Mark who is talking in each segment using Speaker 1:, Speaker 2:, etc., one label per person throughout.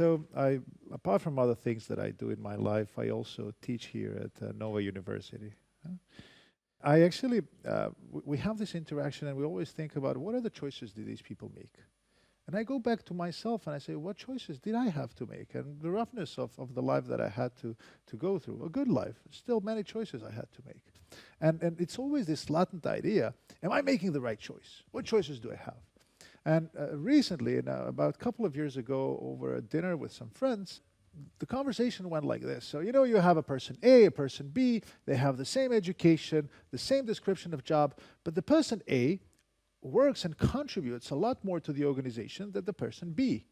Speaker 1: so apart from other things that I do in my life, I also teach here at Nova University. I actually, we have this interaction and we always think about what are the choices did these people make? And I go back to myself and I say, what choices did I have to make? And the roughness of the life that I had to go through, a good life, still many choices I had to make. And it's always this latent idea, am I making the right choice? What choices do I have? And recently, about a couple of years ago, over a dinner with some friends, the conversation went like this. So, you have a person A, a person B, they have the same education, the same description of job, but the person A works and contributes a lot more to the organization than the person B.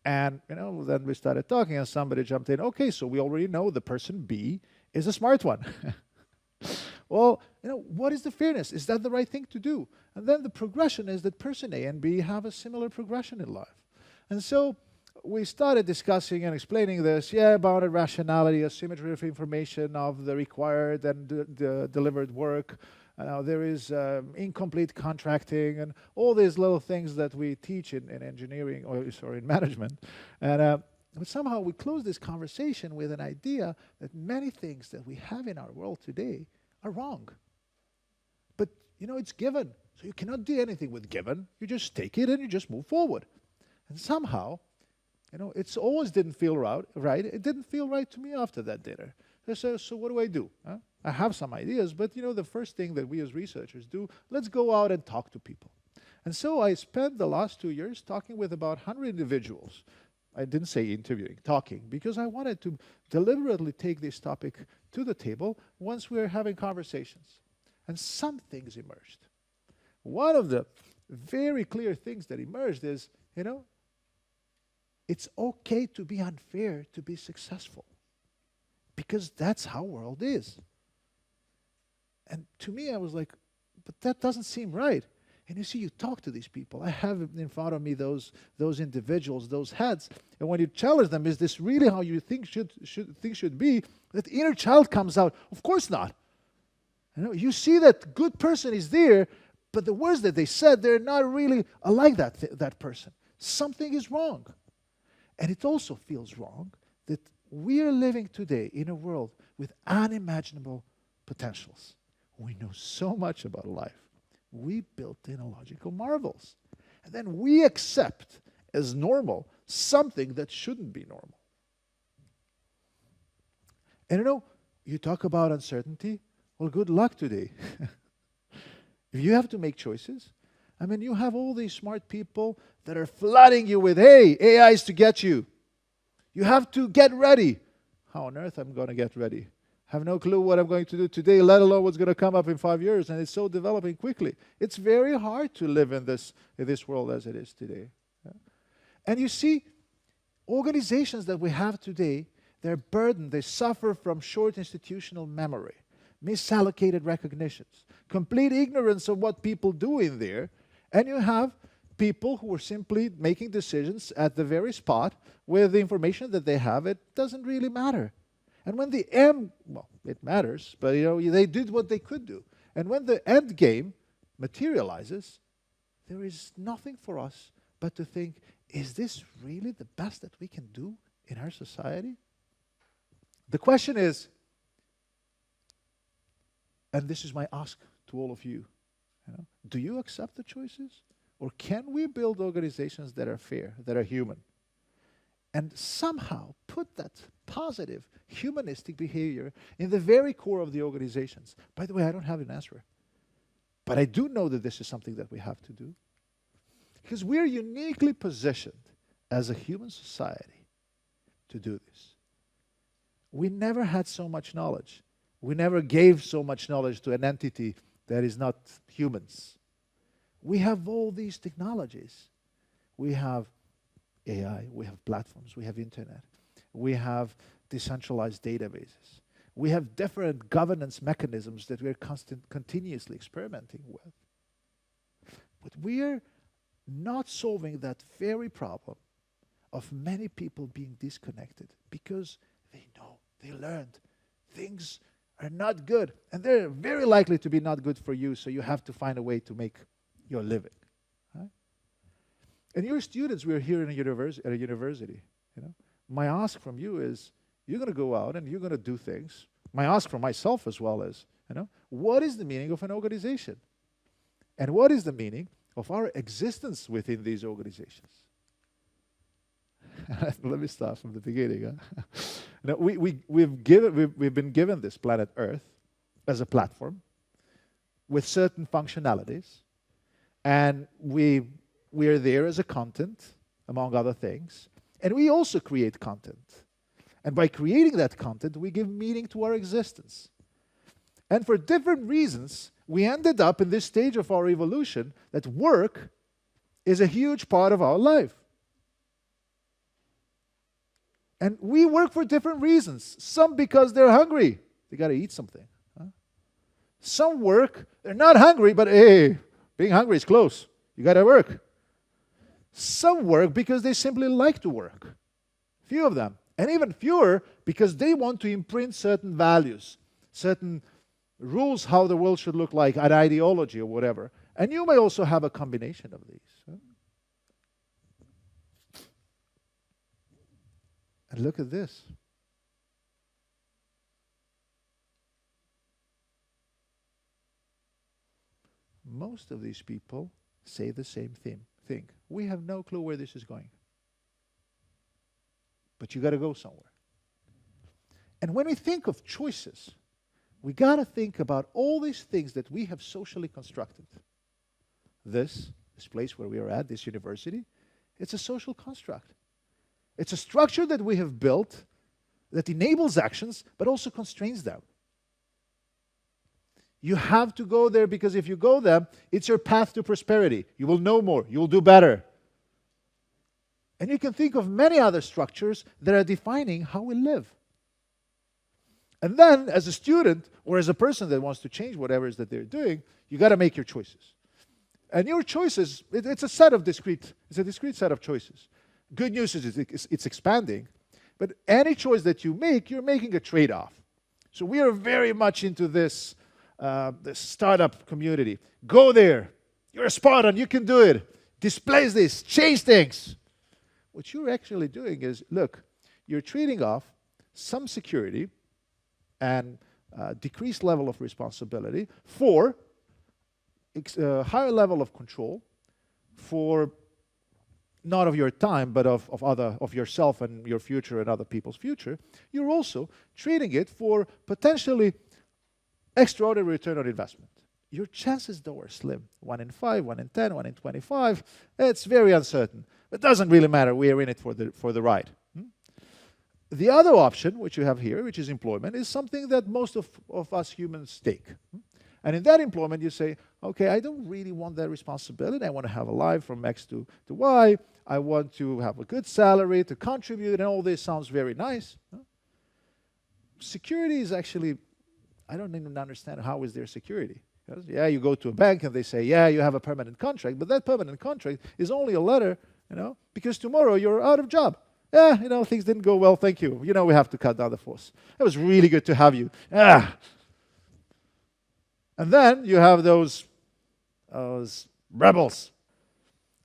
Speaker 1: And, then we started talking and somebody jumped in, okay, so we already know the person B is a smart one. Well, what is the fairness? Is that the right thing to do? And then the progression is that person A and B have a similar progression in life. And so we started discussing and explaining this, bounded rationality, asymmetry of information of the required and the delivered work. There is incomplete contracting and all these little things that we teach in engineering, or in management. And but somehow we close this conversation with an idea that many things that we have in our world today are wrong. But, it's given. So you cannot do anything with given. You just take it and you just move forward. And somehow, it's always didn't feel right. It didn't feel right to me after that dinner. So what do I do? I have some ideas, but the first thing that we as researchers do, let's go out and talk to people. And so I spent the last 2 years talking with about 100 individuals. I didn't say interviewing, talking, because I wanted to deliberately take this topic to the table once we were having conversations. And some things emerged. One of the very clear things that emerged is, it's okay to be unfair to be successful. Because that's how world is. And to me, I was like, but that doesn't seem right. And you see, you talk to these people. I have in front of me those individuals, those heads. And when you challenge them, is this really how you think things should be? That inner child comes out. Of course not. You see that good person is there, but the words that they said, they're not really like that person. Something is wrong. And it also feels wrong that we are living today in a world with unimaginable potentials. We know so much about life. We built in illogical marvels. And then we accept as normal something that shouldn't be normal. And you talk about uncertainty. Well, good luck today. If you have to make choices, you have all these smart people that are flooding you with, hey, AI is to get you. You have to get ready. How on earth I'm going to get ready? I have no clue what I'm going to do today, let alone what's going to come up in 5 years, and it's so developing quickly. It's very hard to live in this world as it is today. And you see, organizations that we have today, they're burdened, they suffer from short institutional memory, misallocated recognitions, complete ignorance of what people do in there, and you have people who are simply making decisions at the very spot with the information that they have. It doesn't really matter. And when the end, well, it matters, but they did what they could do. And when the end game materializes, there is nothing for us but to think, is this really the best that we can do in our society? The question is, and this is my ask to all of you, do you accept the choices? Or can we build organizations that are fair, that are human? And somehow put that positive, humanistic behavior in the very core of the organizations. By the way, I don't have an answer. But I do know that this is something that we have to do. Because we're uniquely positioned as a human society to do this. We never had so much knowledge. We never gave so much knowledge to an entity that is not humans. We have all these technologies. We have AI, we have platforms, we have internet, we have decentralized databases. We have different governance mechanisms that we're continuously experimenting with. But we're not solving that very problem of many people being disconnected because they know, they learned, things are not good. And they're very likely to be not good for you, so you have to find a way to make your living. Right? And your students, we're here in a university. My ask from you is, you're going to go out and you're going to do things. My ask from myself as well is, what is the meaning of an organization? And what is the meaning of our existence within these organizations? Let me start from the beginning. We've been given this planet Earth as a platform with certain functionalities, and we are there as a content, among other things, and we also create content. And by creating that content, we give meaning to our existence. And for different reasons, we ended up in this stage of our evolution that work is a huge part of our life. And we work for different reasons. Some because they're hungry. They got to eat something. Some work, they're not hungry, but hey, being hungry is close. You got to work. Some work because they simply like to work. Few of them. And even fewer because they want to imprint certain values, certain rules how the world should look like, an ideology or whatever. And you may also have a combination of these. And look at this. Most of these people say the same thing. We have no clue where this is going. But you got to go somewhere. And when we think of choices, we got to think about all these things that we have socially constructed. This place where we are at, this university, it's a social construct. It's a structure that we have built that enables actions, but also constrains them. You have to go there because if you go there, it's your path to prosperity. You will know more. You will do better. And you can think of many other structures that are defining how we live. And then, as a student or as a person that wants to change whatever it is that they're doing, you got to make your choices. And your choices, it's a discrete set of choices. Good news is it's expanding. But any choice that you make, you're making a trade-off. So we are very much into this startup community. Go there. You're a Spartan. You can do it. Displace this. Change things. What you're actually doing is, look, you're trading off some security and decreased level of responsibility for higher level of control, for not of your time, but of yourself and your future and other people's future. You're also trading it for potentially extraordinary return on investment. Your chances, though, are slim. 1 in 5, 1 in 10, 1 in 25. It's very uncertain. It doesn't really matter. We are in it for the ride. The other option, which you have here, which is employment, is something that most of us humans take. And in that employment, you say, okay, I don't really want that responsibility. I want to have a life from X to Y. I want to have a good salary, to contribute, and all this sounds very nice. Security is actually, I don't even understand how is there security. Yeah, you go to a bank and they say, yeah, you have a permanent contract, but that permanent contract is only a letter, because tomorrow you're out of job. Yeah, things didn't go well, thank you. We have to cut down the force. It was really good to have you. And then you have those rebels.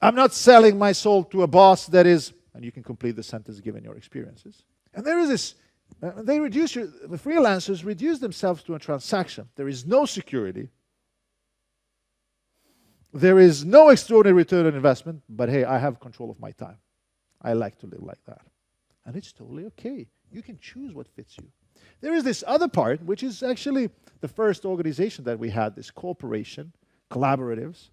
Speaker 1: I'm not selling my soul to a boss that is, and you can complete the sentence given your experiences. And there is this, the freelancers reduce themselves to a transaction. There is no security. There is no extraordinary return on investment, but hey, I have control of my time. I like to live like that. And it's totally okay. You can choose what fits you. There is this other part, which is actually the first organization that we had, this cooperation, collaboratives.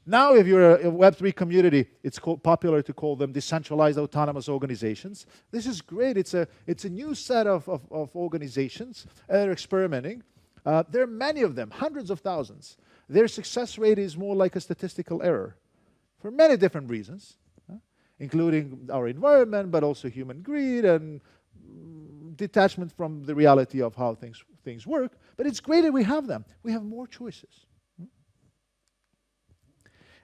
Speaker 1: Now, if you're a Web3 community, it's popular to call them decentralized autonomous organizations. This is great. It's a new set of organizations that are experimenting. There are many of them, hundreds of thousands. Their success rate is more like a statistical error for many different reasons, including our environment, but also human greed and detachment from the reality of how things work. But it's great that we have them. We have more choices.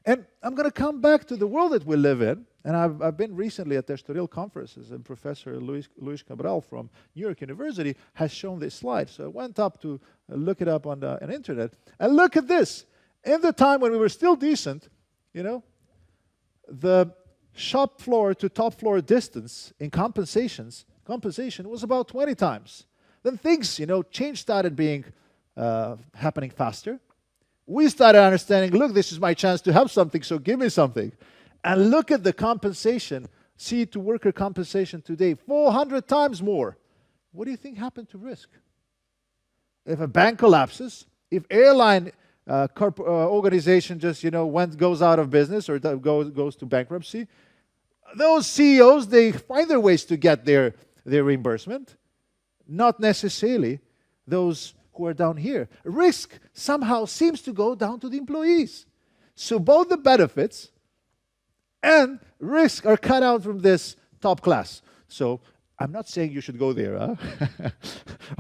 Speaker 1: And I'm going to come back to the world that we live in. And I've been recently at the Estoril conferences, and Professor Luis Cabral from New York University has shown this slide. So I went up to look it up on the internet. And look at this. In the time when we were still decent, the shop floor to top floor distance in compensation was about 20 times. Then things, change started being happening faster. We started understanding, look, this is my chance to have something, so give me something. And look at the compensation, to worker compensation today, 400 times more. What do you think happened to risk? If a bank collapses, if airline organization just, goes out of business or goes to bankruptcy, those CEOs, they find their ways to get their reimbursement. Not necessarily those who are down here. Risk somehow seems to go down to the employees. So both the benefits and risk are cut out from this top class. So I'm not saying you should go there,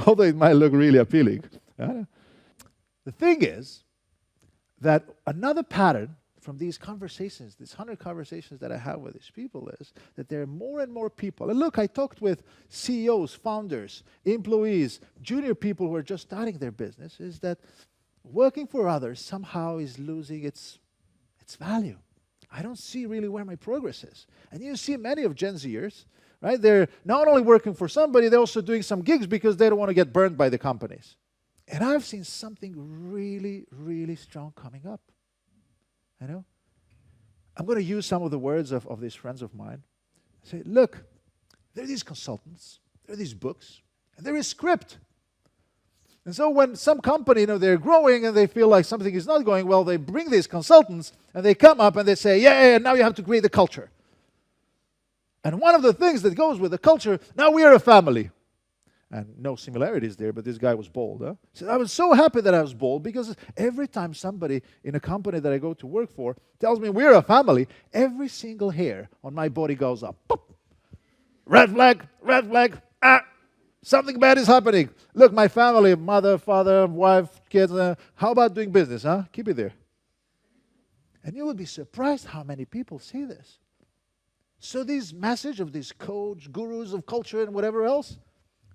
Speaker 1: although it might look really appealing. The thing is that another pattern from these conversations, these 100 conversations that I have with these people, is that there are more and more people. And look, I talked with CEOs, founders, employees, junior people who are just starting their business, is that working for others somehow is losing its value. I don't see really where my progress is. And you see many of Gen Zers, right? They're not only working for somebody, they're also doing some gigs because they don't want to get burned by the companies. And I've seen something really, really strong coming up. I'm going to use some of the words of these friends of mine. I say, look, there are these consultants, there are these books, and there is script. And so when some company, they're growing and they feel like something is not going well, they bring these consultants and they come up and they say, yeah, now you have to create the culture. And one of the things that goes with the culture, now we are a family. And no similarities there, but this guy was bold. So I was so happy that I was bold, because every time somebody in a company that I go to work for tells me we're a family, every single hair on my body goes up. Boop. Red flag, something bad is happening. Look, my family, mother, father, wife, kids, how about doing business, Keep it there. And you would be surprised how many people see this. So this message of these coach, gurus of culture and whatever else,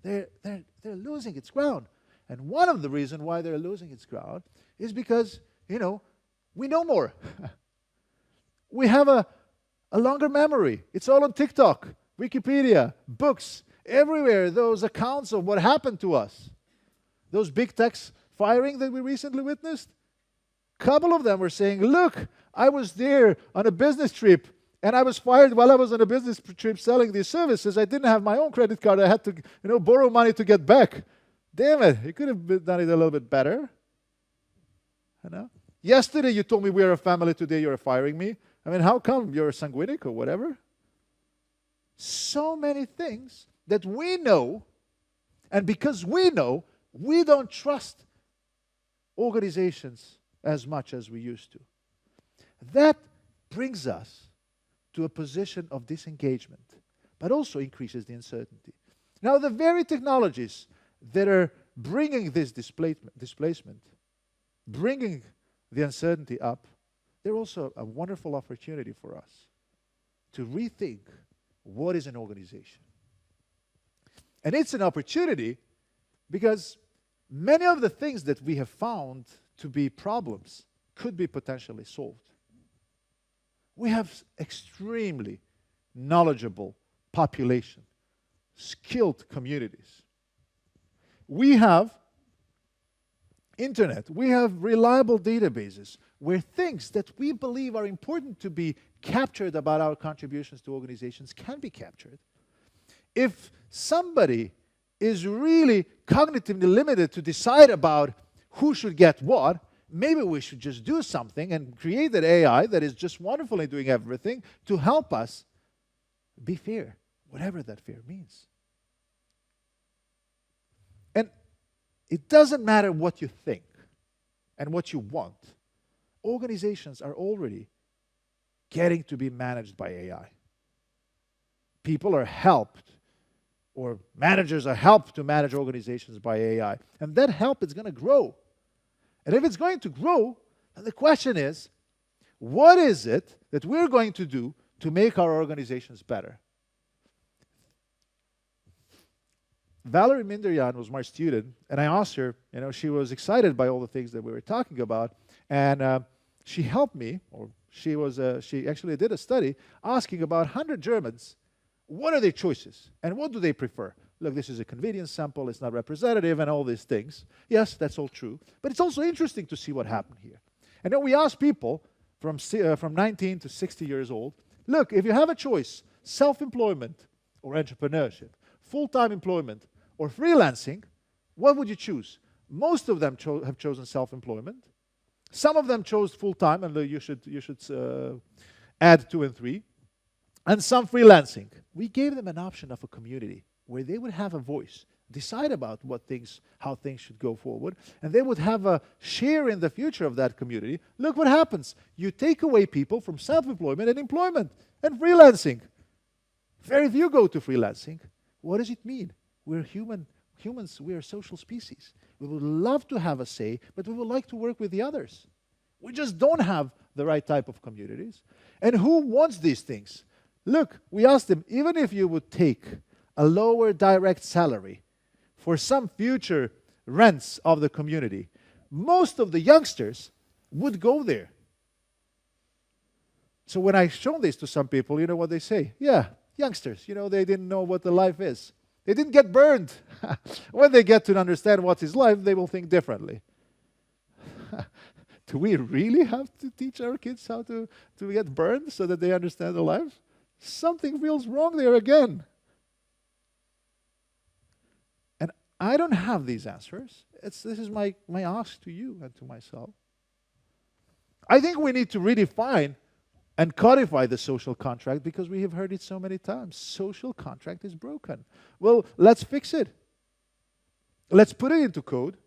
Speaker 1: they're losing its ground. And one of the reasons why they're losing its ground is because, we know more. We have a longer memory. It's all on TikTok, Wikipedia, books, everywhere, those accounts of what happened to us. Those big techs firing that we recently witnessed, a couple of them were saying, look, I was there on a business trip, and I was fired while I was on a business trip selling these services. I didn't have my own credit card. I had to, borrow money to get back. Damn it, you could have done it a little bit better. Yesterday you told me we're a family, today you're firing me. How come? You're sanguinic or whatever? So many things that we know, and because we know, we don't trust organizations as much as we used to. That brings us to a position of disengagement, but also increases the uncertainty. Now, the very technologies that are bringing this displacement, bringing the uncertainty up, they're also a wonderful opportunity for us to rethink what is an organization. And it's an opportunity because many of the things that we have found to be problems could be potentially solved. We have extremely knowledgeable population, skilled communities. We have internet. We have reliable databases where things that we believe are important to be captured about our contributions to organizations can be captured. If somebody is really cognitively limited to decide about who should get what, maybe we should just do something and create that AI that is just wonderfully doing everything to help us be fair, whatever that fair means. And it doesn't matter what you think and what you want. Organizations are already getting to be managed by AI. People are helped, or managers are helped to manage organizations by AI. And that help is going to grow. And if it's going to grow, then the question is, what is it that we're going to do to make our organizations better? Valerie Minderyan was my student, and I asked her, she was excited by all the things that we were talking about, and she helped me, or She actually did a study asking about 100 Germans, what are their choices and what do they prefer? Look, this is a convenience sample, it's not representative and all these things. Yes, that's all true. But it's also interesting to see what happened here. And then we asked people from 19 to 60 years old, look, if you have a choice, self-employment or entrepreneurship, full-time employment or freelancing, what would you choose? Most of them have chosen self-employment. Some of them chose full-time, and you should add 2 and 3. And some freelancing. We gave them an option of a community where they would have a voice, decide about how things should go forward, and they would have a share in the future of that community. Look what happens. You take away people from self-employment and employment and freelancing. Very few go to freelancing. What does it mean? We're humans, we are a social species. We would love to have a say, but we would like to work with the others. We just don't have the right type of communities. And who wants these things? Look, we asked them, even if you would take a lower direct salary for some future rents of the community, most of the youngsters would go there. So when I show this to some people, you know what they say? Yeah, youngsters, they didn't know what the life is. They didn't get burned. When they get to understand what is life, they will think differently. Do we really have to teach our kids how to get burned so that they understand the life? Something feels wrong there again. And I don't have these answers. This is my ask to you and to myself. I think we need to redefine and codify the social contract because we have heard it so many times. Social contract is broken. Well, let's fix it. Let's put it into code.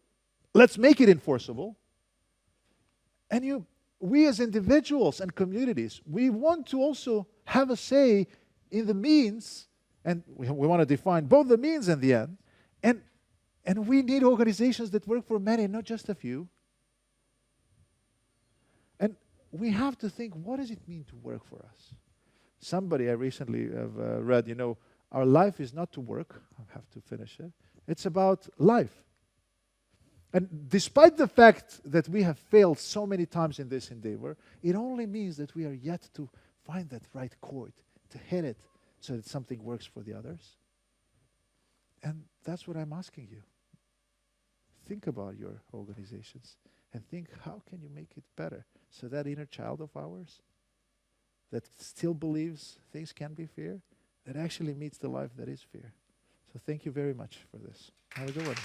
Speaker 1: Let's make it enforceable. And we as individuals and communities, we want to also have a say in the means, and we want to define both the means and the end. And we need organizations that work for many, not just a few. And we have to think, what does it mean to work for us? Somebody I recently have read, our life is not to work. I have to finish it. It's about life. And despite the fact that we have failed so many times in this endeavor, it only means that we are yet to find that right chord, to hit it so that something works for the others. And that's what I'm asking you. Think about your organizations and think, how can you make it better? So that inner child of ours that still believes things can be fair, that actually meets the life that is fair. So thank you very much for this. Have a good one.